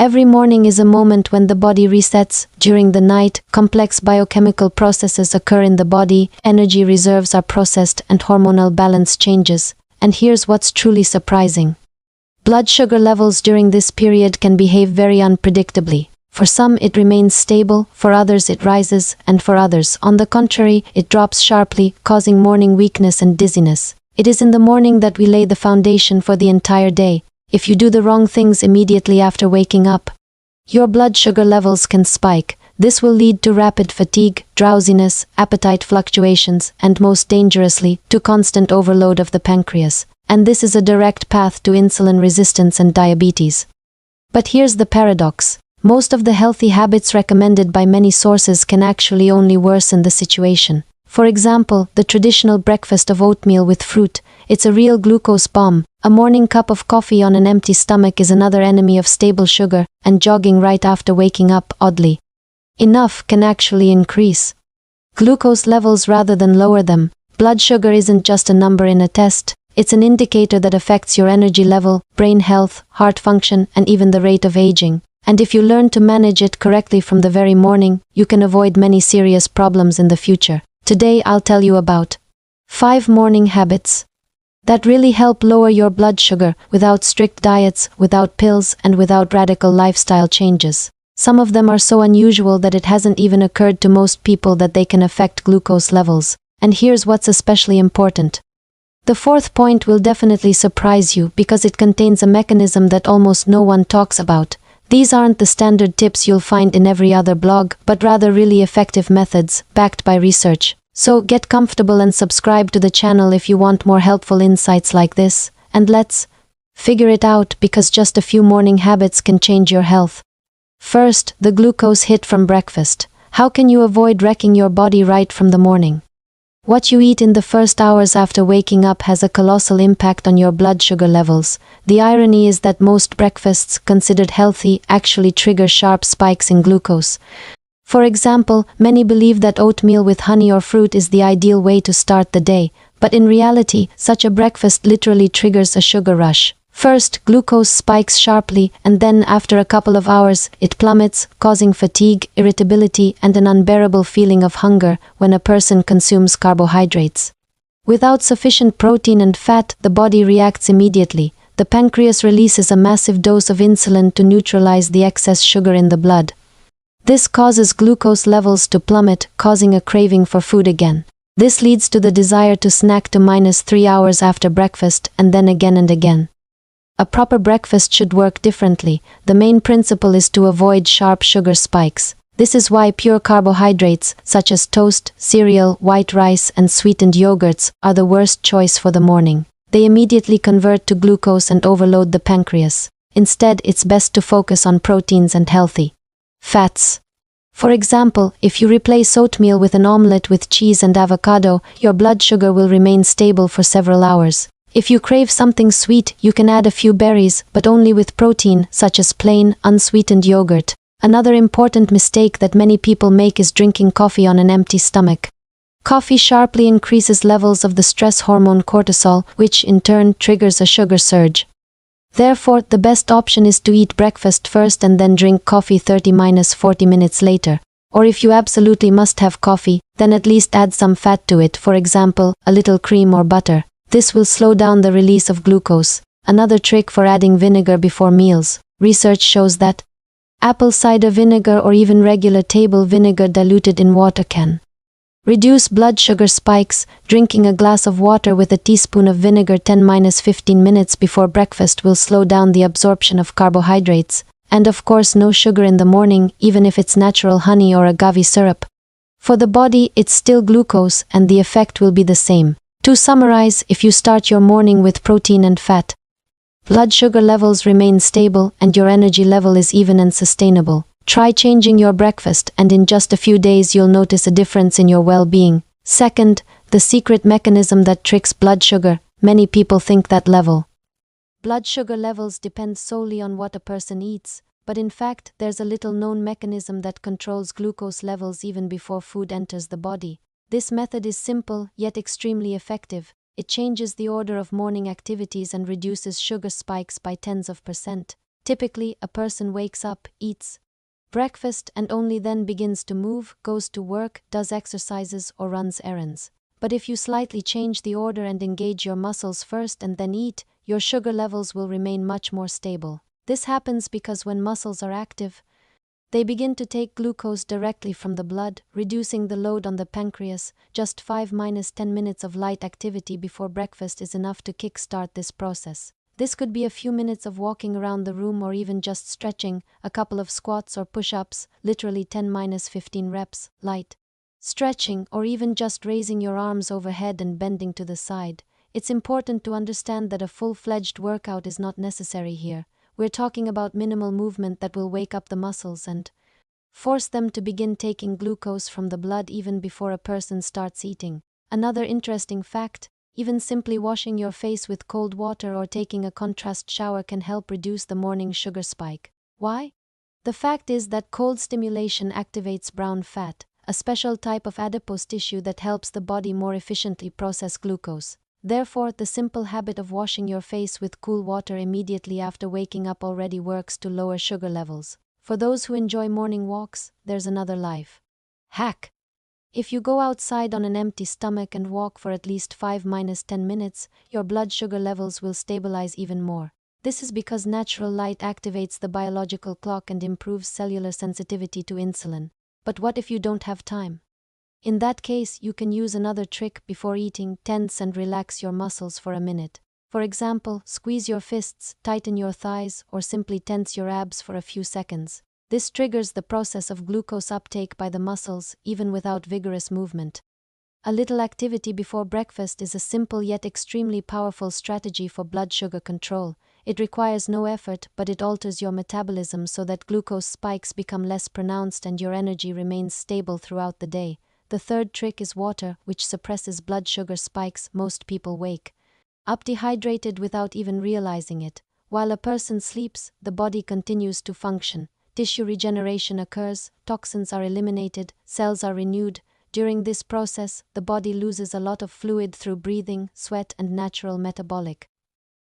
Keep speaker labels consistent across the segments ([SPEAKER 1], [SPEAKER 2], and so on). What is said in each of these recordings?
[SPEAKER 1] Every morning is a moment when the body resets. During the night, complex biochemical processes occur in the body, energy reserves are processed, and hormonal balance changes. And here's what's truly surprising. Blood sugar levels during this period can behave very unpredictably. For some it remains stable, for others it rises, and for others, on the contrary, it drops sharply, causing morning weakness and dizziness. It is in the morning that we lay the foundation for the entire day. If you do the wrong things immediately after waking up, your blood sugar levels can spike. This will lead to rapid fatigue, drowsiness, appetite fluctuations, and most dangerously, to constant overload of the pancreas. And this is a direct path to insulin resistance and diabetes. But here's the paradox. Most of the healthy habits recommended by many sources can actually only worsen the situation. For example, the traditional breakfast of oatmeal with fruit, it's a real glucose bomb. A morning cup of coffee on an empty stomach is another enemy of stable sugar, and jogging right after waking up, oddly enough, can actually increase glucose levels rather than lower them. Blood sugar isn't just a number in a test, it's an indicator that affects your energy level, brain health, heart function, and even the rate of aging. And if you learn to manage it correctly from the very morning, you can avoid many serious problems in the future. Today I'll tell you about 5 morning habits that really help lower your blood sugar without strict diets, without pills, and without radical lifestyle changes. Some of them are so unusual that it hasn't even occurred to most people that they can affect glucose levels. And here's what's especially important. The 4th point will definitely surprise you because it contains a mechanism that almost no one talks about. These aren't the standard tips you'll find in every other blog, but rather really effective methods, backed by research. So get comfortable and subscribe to the channel if you want more helpful insights like this, and let's figure it out, because just a few morning habits can change your health. First, the glucose hit from breakfast. How can you avoid wrecking your body right from the morning? What you eat in the first hours after waking up has a colossal impact on your blood sugar levels. The irony is that most breakfasts considered healthy actually trigger sharp spikes in glucose. For example, many believe that oatmeal with honey or fruit is the ideal way to start the day, but in reality, such a breakfast literally triggers a sugar rush. First, glucose spikes sharply, and then after a couple of hours, it plummets, causing fatigue, irritability, and an unbearable feeling of hunger when a person consumes carbohydrates. Without sufficient protein and fat, the body reacts immediately. The pancreas releases a massive dose of insulin to neutralize the excess sugar in the blood. This causes glucose levels to plummet, causing a craving for food again. This leads to the desire to snack to -3 hours after breakfast, and then again and again. A proper breakfast should work differently. The main principle is to avoid sharp sugar spikes. This is why pure carbohydrates, such as toast, cereal, white rice, and sweetened yogurts, are the worst choice for the morning. They immediately convert to glucose and overload the pancreas. Instead, it's best to focus on proteins and healthy fats. For example, if you replace oatmeal with an omelette with cheese and avocado, your blood sugar will remain stable for several hours. If you crave something sweet, you can add a few berries, but only with protein, such as plain, unsweetened yogurt. Another important mistake that many people make is drinking coffee on an empty stomach. Coffee sharply increases levels of the stress hormone cortisol, which in turn triggers a sugar surge. Therefore, the best option is to eat breakfast first and then drink coffee 30–40 minutes later. Or if you absolutely must have coffee, then at least add some fat to it, for example, a little cream or butter. This will slow down the release of glucose. Another trick for adding vinegar before meals. Research shows that apple cider vinegar or even regular table vinegar diluted in water can reduce blood sugar spikes. Drinking a glass of water with a teaspoon of vinegar 10–15 minutes before breakfast will slow down the absorption of carbohydrates. And of course, no sugar in the morning, even if it's natural honey or agave syrup. For the body, it's still glucose, and the effect will be the same. To summarize, if you start your morning with protein and fat, blood sugar levels remain stable and your energy level is even and sustainable. Try changing your breakfast, and in just a few days you'll notice a difference in your well-being. Second, the secret mechanism that tricks blood sugar. Many people think that blood sugar levels depend solely on what a person eats, but in fact, there's a little-known mechanism that controls glucose levels even before food enters the body. This method is simple, yet extremely effective. It changes the order of morning activities and reduces sugar spikes by tens of %. Typically, a person wakes up, eats breakfast, and only then begins to move, goes to work, does exercises, or runs errands. But if you slightly change the order and engage your muscles first and then eat, your sugar levels will remain much more stable. This happens because when muscles are active, they begin to take glucose directly from the blood, reducing the load on the pancreas. Just 5-10 minutes of light activity before breakfast is enough to kickstart this process. This could be a few minutes of walking around the room or even just stretching, a couple of squats or push-ups, literally 10-15 reps, light stretching, or even just raising your arms overhead and bending to the side. It's important to understand that a full-fledged workout is not necessary here. We're talking about minimal movement that will wake up the muscles and force them to begin taking glucose from the blood even before a person starts eating. Another interesting fact, even simply washing your face with cold water or taking a contrast shower can help reduce the morning sugar spike. Why? The fact is that cold stimulation activates brown fat, a special type of adipose tissue that helps the body more efficiently process glucose. Therefore, the simple habit of washing your face with cool water immediately after waking up already works to lower sugar levels. For those who enjoy morning walks, there's another life hack. If you go outside on an empty stomach and walk for at least 5-10 minutes, your blood sugar levels will stabilize even more. This is because natural light activates the biological clock and improves cellular sensitivity to insulin. But what if you don't have time? In that case, you can use another trick before eating: tense and relax your muscles for a minute. For example, squeeze your fists, tighten your thighs, or simply tense your abs for a few seconds. This triggers the process of glucose uptake by the muscles, even without vigorous movement. A little activity before breakfast is a simple yet extremely powerful strategy for blood sugar control. It requires no effort, but it alters your metabolism so that glucose spikes become less pronounced and your energy remains stable throughout the day. The third trick is water, which suppresses blood sugar spikes. Most people wake up dehydrated without even realizing it. While a person sleeps, the body continues to function. Tissue regeneration occurs, toxins are eliminated, cells are renewed. During this process, the body loses a lot of fluid through breathing, sweat, and natural metabolic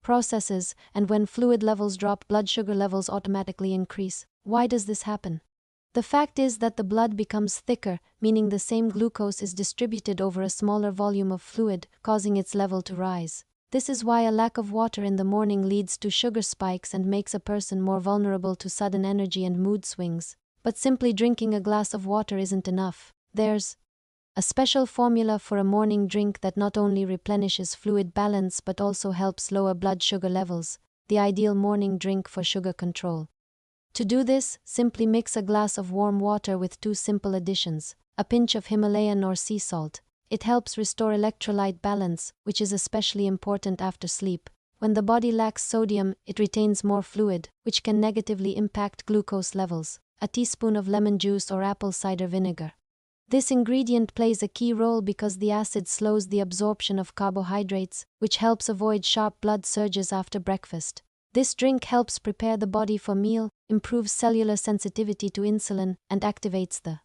[SPEAKER 1] processes, and when fluid levels drop, blood sugar levels automatically increase. Why does this happen? The fact is that the blood becomes thicker, meaning the same glucose is distributed over a smaller volume of fluid, causing its level to rise. This is why a lack of water in the morning leads to sugar spikes and makes a person more vulnerable to sudden energy and mood swings. But simply drinking a glass of water isn't enough. There's a special formula for a morning drink that not only replenishes fluid balance but also helps lower blood sugar levels, the ideal morning drink for sugar control. To do this, simply mix a glass of warm water with 2 simple additions: a pinch of Himalayan or sea salt. It helps restore electrolyte balance, which is especially important after sleep. When the body lacks sodium, it retains more fluid, which can negatively impact glucose levels. A teaspoon of lemon juice or apple cider vinegar. This ingredient plays a key role because the acid slows the absorption of carbohydrates, which helps avoid sharp blood surges after breakfast. This drink helps prepare the body for meal, improves cellular sensitivity to insulin, and activates the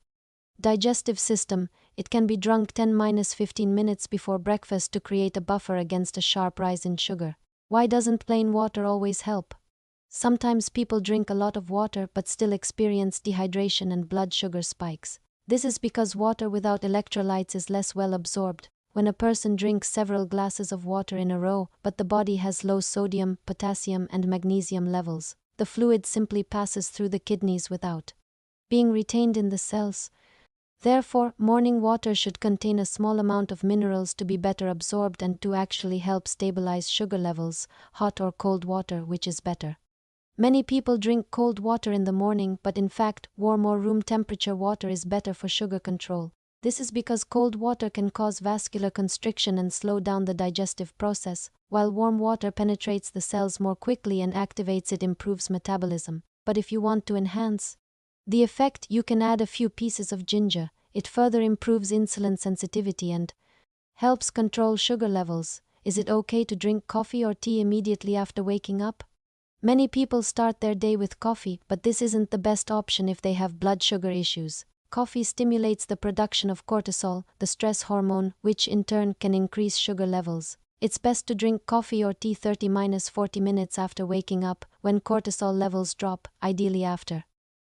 [SPEAKER 1] digestive system. It can be drunk 10-15 minutes before breakfast to create a buffer against a sharp rise in sugar. Why doesn't plain water always help? Sometimes people drink a lot of water but still experience dehydration and blood sugar spikes. This is because water without electrolytes is less well absorbed. When a person drinks several glasses of water in a row, but the body has low sodium, potassium, and magnesium levels, the fluid simply passes through the kidneys without being retained in the cells. Therefore, morning water should contain a small amount of minerals to be better absorbed and to actually help stabilize sugar levels. Hot or cold water, which is better? Many people drink cold water in the morning, but in fact, warm or room temperature water is better for sugar control. This is because cold water can cause vascular constriction and slow down the digestive process, while warm water penetrates the cells more quickly and activates it, improves metabolism. But if you want to enhance the effect, you can add a few pieces of ginger. It further improves insulin sensitivity and helps control sugar levels. Is it okay to drink coffee or tea immediately after waking up? Many people start their day with coffee, but this isn't the best option if they have blood sugar issues. Coffee stimulates the production of cortisol, the stress hormone, which in turn can increase sugar levels. It's best to drink coffee or tea 30–40 minutes after waking up, when cortisol levels drop, ideally after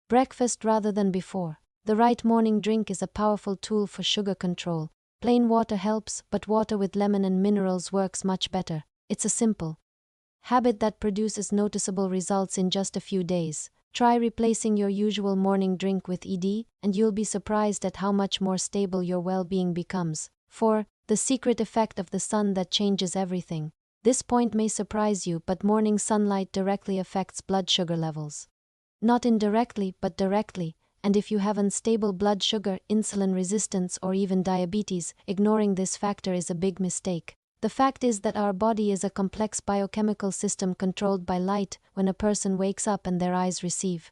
[SPEAKER 1] breakfast rather than before. The right morning drink is a powerful tool for sugar control. Plain water helps, but water with lemon and minerals works much better. It's a simple habit that produces noticeable results in just a few days. Try replacing your usual morning drink with ED, and you'll be surprised at how much more stable your well-being becomes. 4. The secret effect of the sun that changes everything. This point may surprise you, but morning sunlight directly affects blood sugar levels. Not indirectly, but directly, and if you have unstable blood sugar, insulin resistance, or even diabetes, ignoring this factor is a big mistake. The fact is that our body is a complex biochemical system controlled by light. When a person wakes up and their eyes receive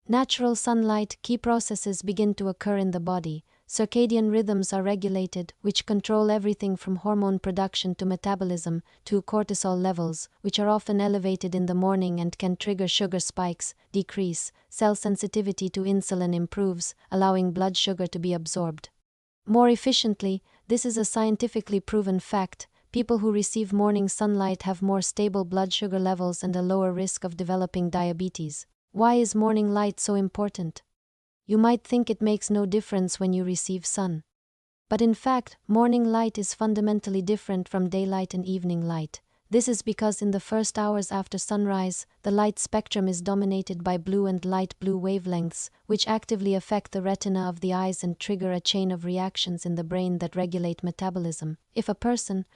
[SPEAKER 1] natural sunlight, key processes begin to occur in the body. Circadian rhythms are regulated, which control everything from hormone production to metabolism to cortisol levels, which are often elevated in the morning and can trigger sugar spikes, decrease. Cell sensitivity to insulin improves, allowing blood sugar to be absorbed more efficiently. This is a scientifically proven fact. People who receive morning sunlight have more stable blood sugar levels and a lower risk of developing diabetes. Why is morning light so important? You might think it makes no difference when you receive sun. But in fact, morning light is fundamentally different from daylight and evening light. This is because in the first hours after sunrise, the light spectrum is dominated by blue and light blue wavelengths, which actively affect the retina of the eyes and trigger a chain of reactions in the brain that regulate metabolism. If a person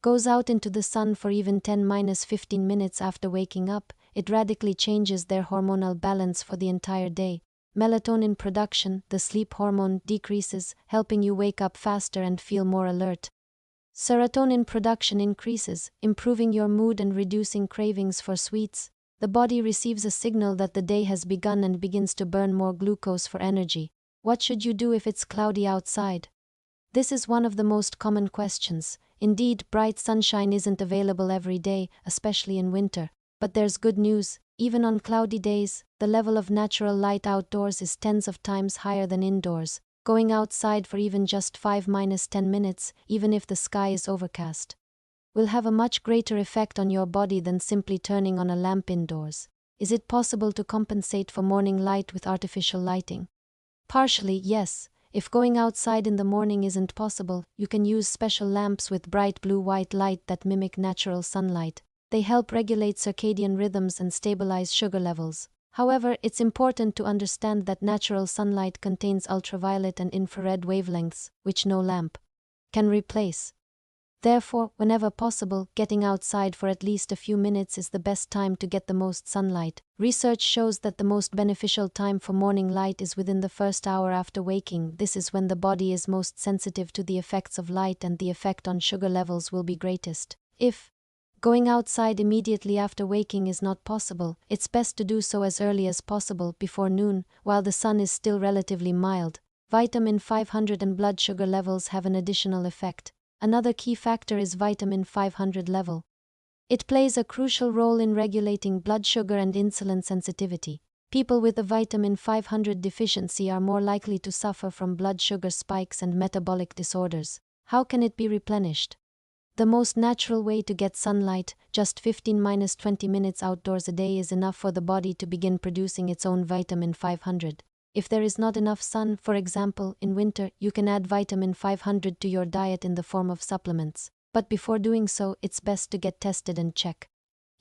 [SPEAKER 1] goes out into the sun for even 10–15 minutes after waking up, it radically changes their hormonal balance for the entire day. Melatonin production, the sleep hormone, decreases, helping you wake up faster and feel more alert. Serotonin production increases, improving your mood and reducing cravings for sweets. The body receives a signal that the day has begun and begins to burn more glucose for energy. What should you do if it's cloudy outside? This is one of the most common questions. Indeed, bright sunshine isn't available every day, especially in winter. But there's good news. Even on cloudy days, the level of natural light outdoors is tens of times higher than indoors. Going outside for even just 5–10 minutes, even if the sky is overcast, will have a much greater effect on your body than simply turning on a lamp indoors. Is it possible to compensate for morning light with artificial lighting? Partially, yes. If going outside in the morning isn't possible, you can use special lamps with bright blue-white light that mimic natural sunlight. They help regulate circadian rhythms and stabilize sugar levels. However, it's important to understand that natural sunlight contains ultraviolet and infrared wavelengths, which no lamp can replace. Therefore, whenever possible, getting outside for at least a few minutes is the best time to get the most sunlight. Research shows that the most beneficial time for morning light is within the first hour after waking. This is when the body is most sensitive to the effects of light and the effect on sugar levels will be greatest. If going outside immediately after waking is not possible, it's best to do so as early as possible, before noon, while the sun is still relatively mild. Vitamin 500 and blood sugar levels have an additional effect. Another key factor is vitamin 500 level. It plays a crucial role in regulating blood sugar and insulin sensitivity. People with a vitamin 500 deficiency are more likely to suffer from blood sugar spikes and metabolic disorders. How can it be replenished? The most natural way to get sunlight, just 15–20 minutes outdoors a day, is enough for the body to begin producing its own vitamin 500. If there is not enough sun, for example, in winter, you can add vitamin 500 to your diet in the form of supplements. But before doing so, it's best to get tested and check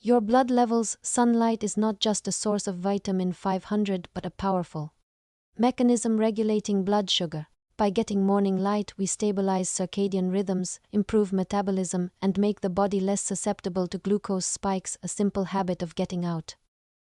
[SPEAKER 1] your blood levels. Sunlight is not just a source of vitamin 500, but a powerful mechanism regulating blood sugar. By getting morning light, we stabilize circadian rhythms, improve metabolism, and make the body less susceptible to glucose spikes. A simple habit of getting out.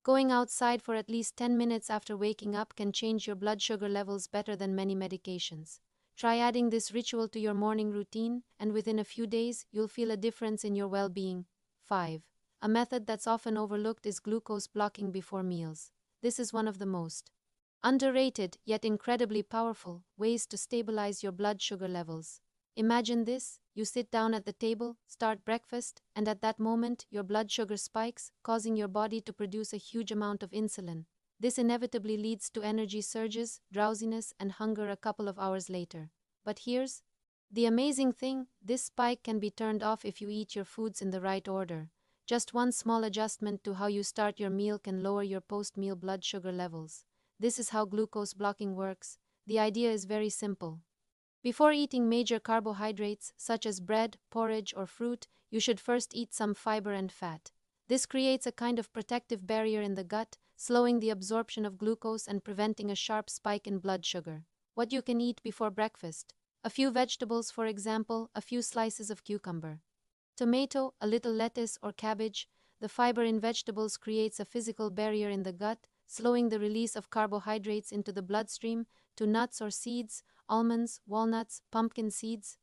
[SPEAKER 1] Going outside for at least 10 minutes after waking up can change your blood sugar levels better than many medications. Try adding this ritual to your morning routine, and within a few days, you'll feel a difference in your well-being. 5. A method that's often overlooked is glucose blocking before meals. This is one of the most underrated, yet incredibly powerful, ways to stabilize your blood sugar levels. Imagine this: you sit down at the table, start breakfast, and at that moment, your blood sugar spikes, causing your body to produce a huge amount of insulin. This inevitably leads to energy surges, drowsiness, and hunger a couple of hours later. But here's The amazing thing, this spike can be turned off if you eat your foods in the right order. Just one small adjustment to how you start your meal can lower your post-meal blood sugar levels. This is how glucose blocking works. The idea is very simple. Before eating major carbohydrates, such as bread, porridge, or fruit, you should first eat some fiber and fat. This creates a kind of protective barrier in the gut, slowing the absorption of glucose and preventing a sharp spike in blood sugar. What you can eat before breakfast: a few vegetables, for example, a few slices of cucumber, tomato, a little lettuce or cabbage. The fiber in vegetables creates a physical barrier in the gut, slowing the release of carbohydrates into the bloodstream. To nuts or seeds, almonds, walnuts, pumpkin seeds.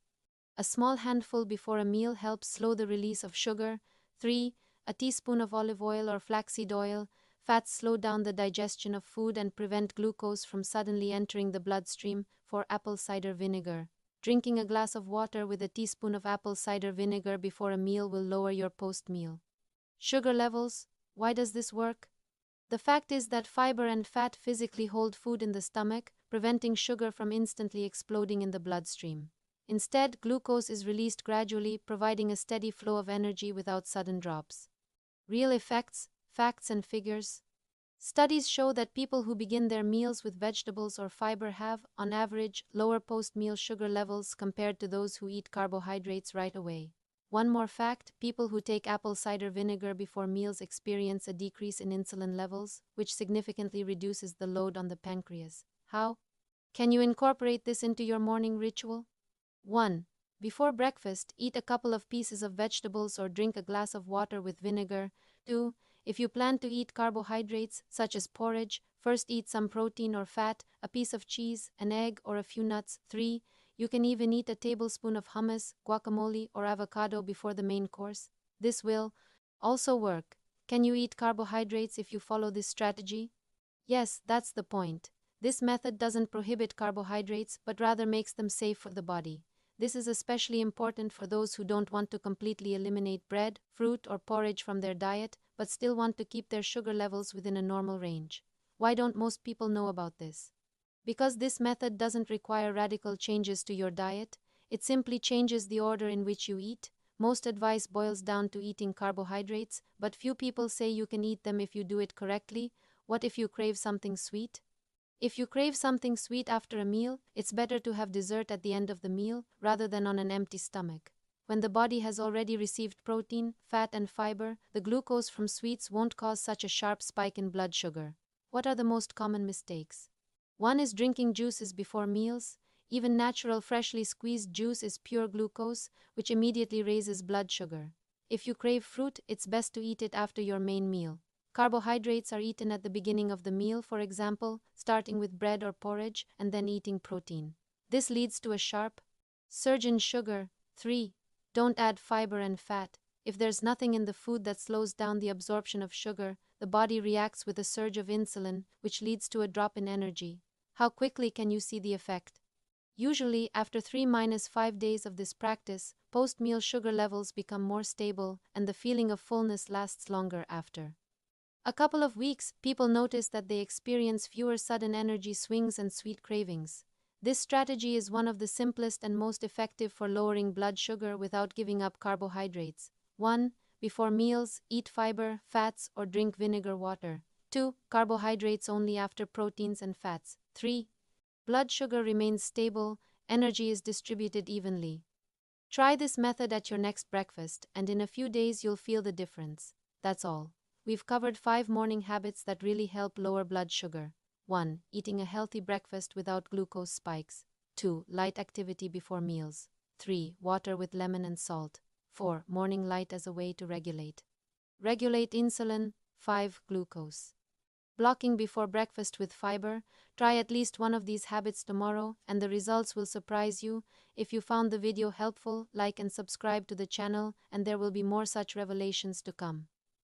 [SPEAKER 1] A small handful before a meal helps slow the release of sugar. 3. A teaspoon of olive oil or flaxseed oil. Fats slow down the digestion of food and prevent glucose from suddenly entering the bloodstream. 4. Apple cider vinegar. Drinking a glass of water with a teaspoon of apple cider vinegar before a meal will lower your post-meal sugar levels. Why does this work? The fact is that fiber and fat physically hold food in the stomach, preventing sugar from instantly exploding in the bloodstream. Instead, glucose is released gradually, providing a steady flow of energy without sudden drops. Real effects, facts and figures. Studies show that people who begin their meals with vegetables or fiber have, on average, lower post-meal sugar levels compared to those who eat carbohydrates right away. One more fact: people who take apple cider vinegar before meals experience a decrease in insulin levels, which significantly reduces the load on the pancreas. How can you incorporate this into your morning ritual? 1. Before breakfast, eat a couple of pieces of vegetables or drink a glass of water with vinegar. 2. If you plan to eat carbohydrates, such as porridge, first eat some protein or fat, a piece of cheese, an egg, or a few nuts. 3. You can even eat a tablespoon of hummus, guacamole, or avocado before the main course. This will also work. Can you eat carbohydrates if you follow this strategy? Yes, that's the point. This method doesn't prohibit carbohydrates, but rather makes them safe for the body. This is especially important for those who don't want to completely eliminate bread, fruit, or porridge from their diet, but still want to keep their sugar levels within a normal range. Why don't most people know about this? Because this method doesn't require radical changes to your diet, it simply changes the order in which you eat. Most advice boils down to eating carbohydrates, but few people say you can eat them if you do it correctly. What if you crave something sweet? If you crave something sweet after a meal, it's better to have dessert at the end of the meal rather than on an empty stomach. When the body has already received protein, fat, and fiber, the glucose from sweets won't cause such a sharp spike in blood sugar. What are the most common mistakes? 1 is drinking juices before meals. Even natural freshly squeezed juice is pure glucose, which immediately raises blood sugar. If you crave fruit, it's best to eat it after your main meal. Carbohydrates are eaten at the beginning of the meal, for example, starting with bread or porridge and then eating protein. This leads to a sharp surge in sugar. 3. Don't add fiber and fat. If there's nothing in the food that slows down the absorption of sugar, the body reacts with a surge of insulin, which leads to a drop in energy. How quickly can you see the effect? Usually, after 3-5 days of this practice, post-meal sugar levels become more stable and the feeling of fullness lasts longer after a couple of weeks. People notice that they experience fewer sudden energy swings and sweet cravings. This strategy is one of the simplest and most effective for lowering blood sugar without giving up carbohydrates. 1. Before meals, eat fiber, fats, or drink vinegar water. 2. Carbohydrates only after proteins and fats. 3. Blood sugar remains stable, energy is distributed evenly. Try this method at your next breakfast, and in a few days you'll feel the difference. That's all. We've covered 5 morning habits that really help lower blood sugar. 1. Eating a healthy breakfast without glucose spikes. 2. Light activity before meals. 3. Water with lemon and salt. 4. Morning light as a way to regulate insulin. 5. Glucose blocking before breakfast with fiber. Try at least one of these habits tomorrow, and the results will surprise you. If you found the video helpful, like and subscribe to the channel, and there will be more such revelations to come.